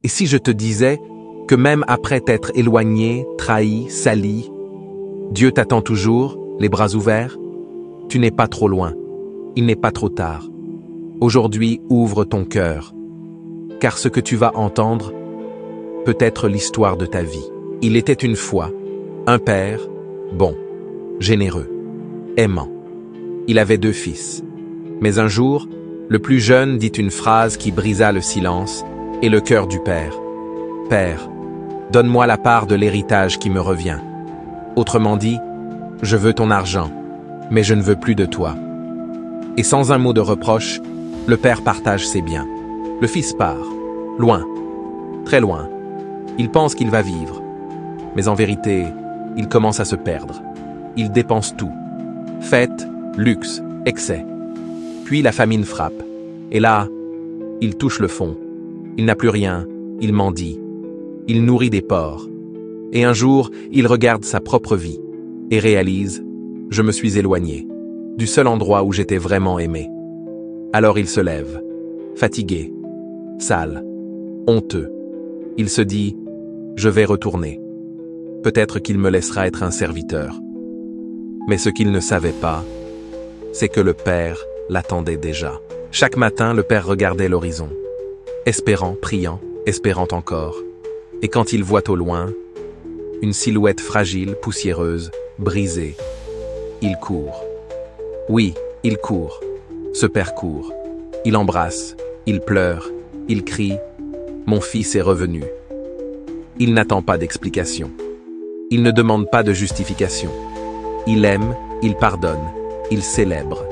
Et si je te disais que même après t'être éloigné, trahi, sali, Dieu t'attend toujours, les bras ouverts? Tu n'es pas trop loin. Il n'est pas trop tard. Aujourd'hui, ouvre ton cœur, car ce que tu vas entendre peut être l'histoire de ta vie. Il était une fois un père bon, généreux, aimant. Il avait 2 fils. Mais un jour, le plus jeune dit une phrase qui brisa le silence et le cœur du père. « Père, donne-moi la part de l'héritage qui me revient. » Autrement dit, je veux ton argent, mais je ne veux plus de toi. Et sans un mot de reproche, le père partage ses biens. Le fils part, loin, très loin. Il pense qu'il va vivre, mais en vérité, il commence à se perdre. Il dépense tout. Fêtes, luxe, excès. Puis la famine frappe. Et là, il touche le fond. Il n'a plus rien, il mendie. Il nourrit des porcs. Et un jour, il regarde sa propre vie et réalise « Je me suis éloigné du seul endroit où j'étais vraiment aimé. » Alors il se lève, fatigué, sale, honteux. Il se dit « Je vais retourner. Peut-être qu'il me laissera être un serviteur. » Mais ce qu'il ne savait pas, c'est que le père l'attendait déjà. Chaque matin, le père regardait l'horizon, espérant, priant, espérant encore. Et quand il voit au loin, une silhouette fragile, poussiéreuse, brisée, il court. Oui, il court. Ce père court. Il embrasse, il pleure, il crie « Mon fils est revenu ». Il n'attend pas d'explication. Il ne demande pas de justification. Il aime, il pardonne, il célèbre.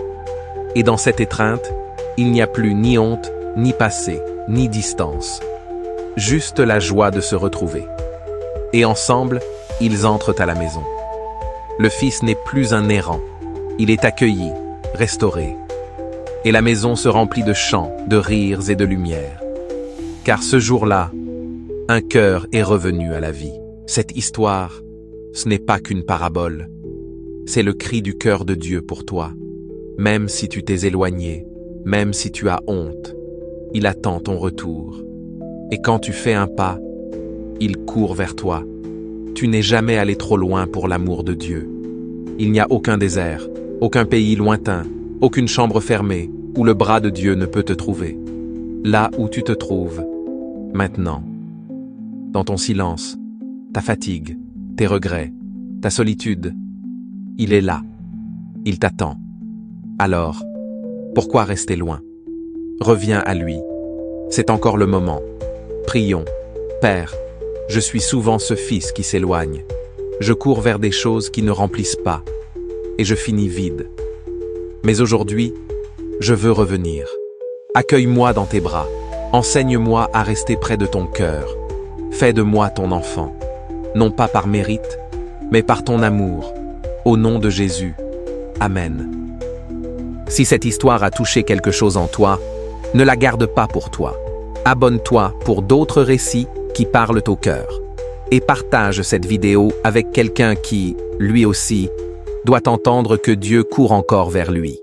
Et dans cette étreinte, il n'y a plus ni honte, ni passé, ni distance. Juste la joie de se retrouver. Et ensemble, ils entrent à la maison. Le fils n'est plus un errant. Il est accueilli, restauré. Et la maison se remplit de chants, de rires et de lumière. Car ce jour-là, un cœur est revenu à la vie. Cette histoire, ce n'est pas qu'une parabole. C'est le cri du cœur de Dieu pour toi. Même si tu t'es éloigné, même si tu as honte, il attend ton retour. Et quand tu fais un pas, il court vers toi. Tu n'es jamais allé trop loin pour l'amour de Dieu. Il n'y a aucun désert, aucun pays lointain, aucune chambre fermée où le bras de Dieu ne peut te trouver. Là où tu te trouves, maintenant. Dans ton silence, ta fatigue, tes regrets, ta solitude, il est là. Il t'attend. Alors, pourquoi rester loin? Reviens à lui. C'est encore le moment. Prions. Père, je suis souvent ce fils qui s'éloigne. Je cours vers des choses qui ne remplissent pas. Et je finis vide. Mais aujourd'hui, je veux revenir. Accueille-moi dans tes bras. Enseigne-moi à rester près de ton cœur. Fais de moi ton enfant. Non pas par mérite, mais par ton amour. Au nom de Jésus. Amen. Si cette histoire a touché quelque chose en toi, ne la garde pas pour toi. Abonne-toi pour d'autres récits qui parlent au cœur. Et partage cette vidéo avec quelqu'un qui, lui aussi, doit entendre que Dieu court encore vers lui.